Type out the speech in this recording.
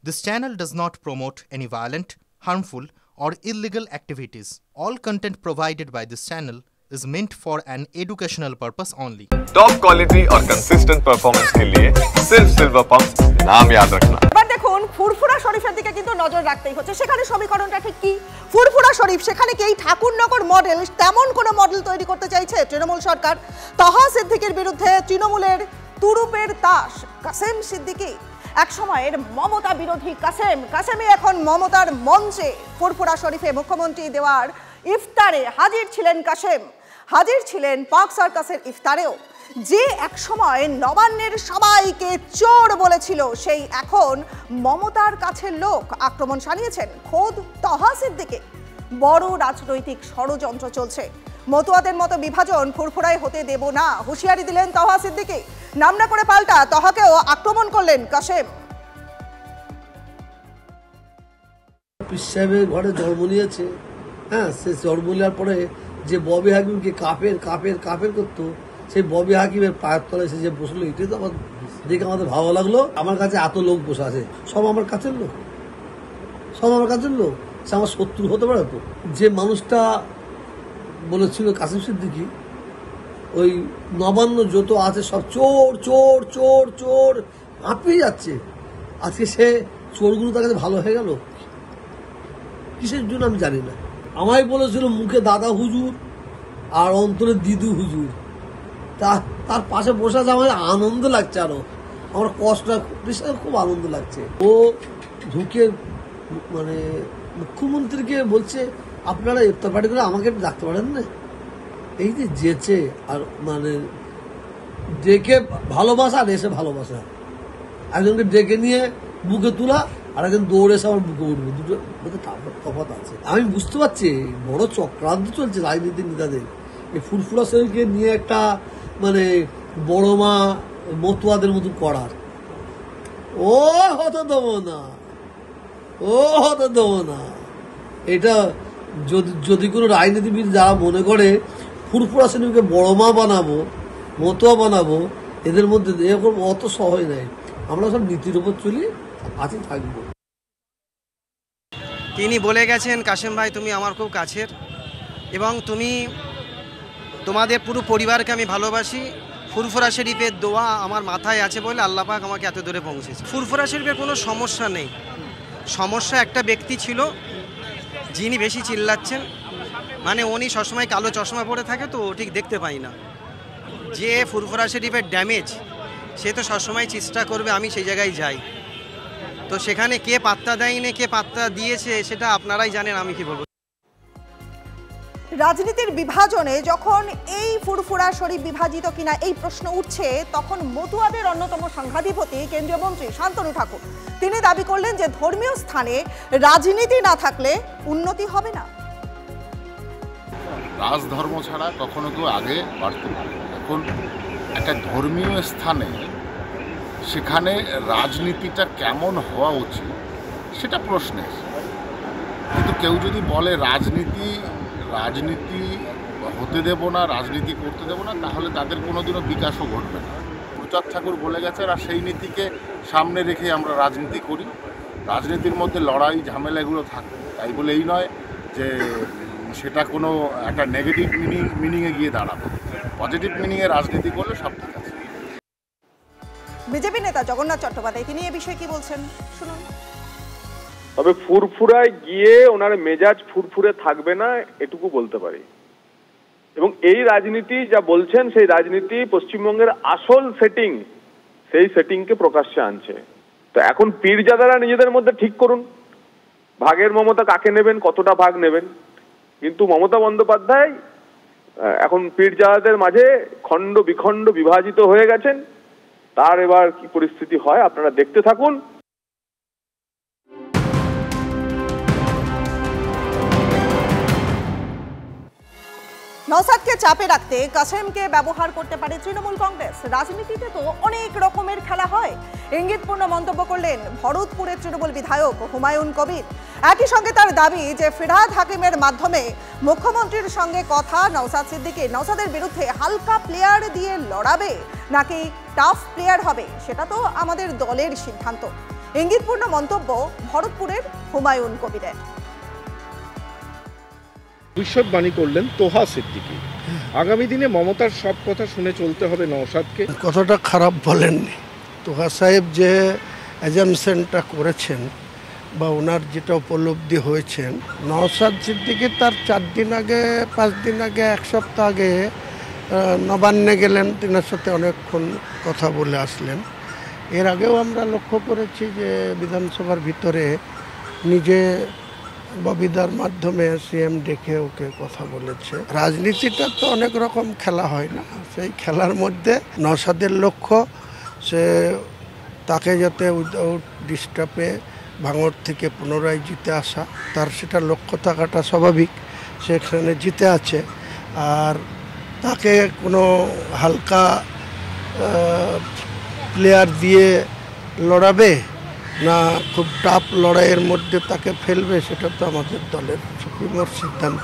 This channel does not promote any violent, harmful, or illegal activities. All content provided by this channel is meant for an educational purpose only. Top quality और consistent performance के लिए सिर्फ silver pump नाम याद रखना। এবার দেখুন ফুরফুরা শরীফের দিকে কিন্তু নজর রাখতেই হচ্ছে। সেখানে সমীকরণটা ঠিক কি? ফুরফুরা শরীফ সেখানে কি এই ঠাকুরনগর মডেল তেমন কোনো মডেল তৈরি করতে চাইছে তৃণমূল সরকার? তাহা সিদ্দিকীর বিরুদ্ধে তৃণমূলের তুরুপের তাস কাসেম সিদ্দিকী। এক সময়ের মমতা বিরোধী কাসেমই এখন মমতার মঞ্চে। ফুরফুরা শরীফে মুখ্যমন্ত্রী দেওয়ার ইফতারে হাজির ছিলেন কাসেম, হাজির ছিলেন পাক সার্কাসের ইফতারেও। যে এক সময় নবান্নের সবাইকে চোর বলেছিল সেই এখন মমতার কাছের লোক। আক্রমণ শানিয়েছেন খোদ তাহা সিদ্দিকী। বড় রাজনৈতিক ষড়যন্ত্র চলছে। মতুয়াদের মতো বিভাজন ফুরফুরায় হতে দেব না, হুঁশিয়ারি দিলেন তাহা সিদ্দিকী। নাম না করে পাল্টা তাহাকেও আক্রমণ করলেন কাসেম। পীর সাহেবের ঘরে জন্ম নিয়েছে, হ্যাঁ, সে জন্ম নেওয়ার পরে যে ববি হাকিমকে কাপের করতো, সেই ববি হাকিমের পায়ের তলায় এসে যে বসলো, এটাই তো আমার দেখে আমাদের ভালো লাগলো। আমার কাছে এত লোক বসে আছে, সব আমার কাছের লোক, সে আমার শত্রু হতে পারে তো? যে মানুষটা বলেছিল কাসেম সিদ্দিকী ওই নবান্ন যত আছে সব চোর চোর চোর চোর হাঁপিয়ে যাচ্ছে, আজকে সে চোরগুলো তার কাছে ভালো হয়ে গেল কিসের জন্য আমি জানি না। আমায় বলেছিল মুখে দাদা হুজুর আর অন্তরে দিদু হুজুর, তার পাশে বসে আছে, আমার আনন্দ লাগছে, আরো আমার কষ্ট খুব আনন্দ লাগছে। ও ঢুকে মানে মুখ্যমন্ত্রীকে বলছে আপনারা ইফতার পার্টি করে আমাকে ডাকতে পারেন না। এই যে যেচে আর মানে ডেকে ভালোবাসা আর এসে ভালোবাসা, একজনকে ডেকে নিয়ে বুকে তোলা আর একজন দৌড়ে এসে আমার বুকে উঠবে, দুটো তফাৎ আছে। আমি বুঝতে পারছি বড় চক্রান্ত চলছে রাজনীতির নেতাদের এই ফুরফুরা শরীফকে নিয়ে একটা মানে বড় মা মতুয়াদের মতো করার। ও হতে দেবো না, এটা যদি কোনো রাজনীতিবিদ যারা মনে করে ফুরফুরা শরীফকে বড় মা বানাবো, মতুয়া বানাবো, এদের মধ্যে এরকম অত সহজ নাই। আমরা সব নীতির উপর চলি, আছে থাকবো। তিনি বলে গেছেন, কাসেম ভাই তুমি আমার খুব কাছের এবং তোমাদের পুরো পরিবারকে আমি ভালোবাসি। ফুরফুরা শরীফের দোয়া আমার মাথায় আছে বলে আল্লাহ পাক আমাকে এত দূরে পৌঁছেছে। ফুরফুরা শরীফের কোনো সমস্যা নেই, সমস্যা একটা ব্যক্তি ছিল যিনি বেশি চিল্লাচ্ছেন, মানে উনি সবসময় কালো চশমা পরে থাকে তো ঠিক দেখতে পাই না। যে ফুরফুরা শরীফের ড্যামেজ সে তো সবসময় চেষ্টা করবে আমি সেই জায়গায় যাই, তো সেখানে কে পাত্তা দেয়নি কে পাত্তা দিয়েছে সেটা আপনারাই জানেন, আমি কি বলবো। রাজনীতির বিভাজনে যখন এই ফুরফুরা শরীফ বিভাজিত কিনা এই প্রশ্ন উঠছে, তখন মতুয়াদের অন্যতম সংঘাধিপতি কেন্দ্রীয় মন্ত্রী শান্তনু ঠাকুর তিনি দাবি করলেন যে ধর্মীয় স্থানে রাজনীতি না থাকলে উন্নতি হবে না। রাজধর্ম ছাড়া কখনো কেউ আগে বাড়তে পারে। এখন একটা ধর্মীয় স্থানে সেখানে রাজনীতিটা কেমন হওয়া উচিত সেটা প্রশ্নের, কিন্তু কেউ যদি বলে রাজনীতি হতে দেব না, রাজনীতি করতে দেব না, তাহলে তাদের কোনোদিনও বিকাশও ঘটবে না। প্রচার ঠাকুর বলে গেছে আর সেই নীতিকে সামনে রেখে আমরা রাজনীতি করি। রাজনীতির মধ্যে লড়াই ঝামেলা এগুলো থাকে, তাই বলে এই নয় যে সেটা কোনো একটা নেগেটিভ মিনিংয়ে গিয়ে দাঁড়াবে। পজিটিভ মিনিংয়ে রাজনীতি করলে সব ঠিক আছে। বিজেপি নেতা জগন্নাথ চট্টোপাধ্যায় তিনি এ বিষয়ে কি বলছেন শুনুন। তবে ফুরফুরায় গিয়ে ওনার মেজাজ ফুরফুরে থাকবে না এটুকু বলতে পারি, এবং এই রাজনীতি যা বলছেন সেই রাজনীতি পশ্চিমবঙ্গের আসল সেটিং, সেই সেটিংকে প্রকাশ্যে আনছে। তো এখন পীরজাদারা নিজেদের মধ্যে ঠিক করুন ভাগের মমতা কাকে নেবেন, কতটা ভাগ নেবেন। কিন্তু মমতা বন্দ্যোপাধ্যায় এখন পীরজাদাদের মাঝে খণ্ড বিখণ্ড বিভাজিত হয়ে গেছেন। তার এবার কি পরিস্থিতি হয় আপনারা দেখতে থাকুন। নওশাদকে চাপে রাখতে কাসেমকে ব্যবহার করতে পারে তৃণমূল কংগ্রেস। রাজনীতিতে তো অনেক রকমের খেলা হয়, ইঙ্গিতপূর্ণ মন্তব্য করলেন ভরতপুরের তৃণমূল বিধায়ক হুমায়ুন কবির। একই সঙ্গে তার দাবি যে ফিরহাদ হাকিমের মাধ্যমে মুখ্যমন্ত্রীর সঙ্গে কথা নওশাদ সিদ্দিকী। নওশাদের বিরুদ্ধে হালকা প্লেয়ার দিয়ে লড়াবে নাকি টাফ প্লেয়ার হবে সেটা তো আমাদের দলের সিদ্ধান্ত। ইঙ্গিতপূর্ণ মন্তব্য ভরতপুরের হুমায়ুন কবিরের। ভবিষ্যৎবাণী করলেন তোহা সিদ্দিকী। আগামী দিনে মমতার সব কথা শুনে চলতে হবে নওশাদকে। কথাটা খারাপ বলেননি। তোহা সাহেব যে অ্যাজামশনটা করেছেন বা ওনার যেটা উপলব্ধি হয়েছেন, নওশাদ সিদ্দিকী তার 4 দিন আগে 5 দিন আগে 1 সপ্তাহ আগে নবান্নে গেলেন, তিনার সাথে অনেকক্ষণ কথা বলে আসলেন। এর আগেও আমরা লক্ষ্য করেছি যে বিধানসভার ভিতরে নিজে ববিদার মাধ্যমে সিএম ডেকে ওকে কথা বলেছে। রাজনীতিটা তো অনেক রকম খেলা হয় না, সেই খেলার মধ্যে নওশাদের লক্ষ্য সে তাকে যাতে উইদাউট ডিস্টার্বে ভাঙড় থেকে পুনরায় জিতে আসা, তার সেটা লক্ষ্য থাকাটা স্বাভাবিক। সেখানে জিতে আছে, আর তাকে কোনো হালকা প্লেয়ার দিয়ে লড়াবে না খুব টাফ লড়াইয়ের মধ্যে তাকে ফেলবে, সেটা তো আমাদের দলের সুপ্রিমোর সিদ্ধান্ত।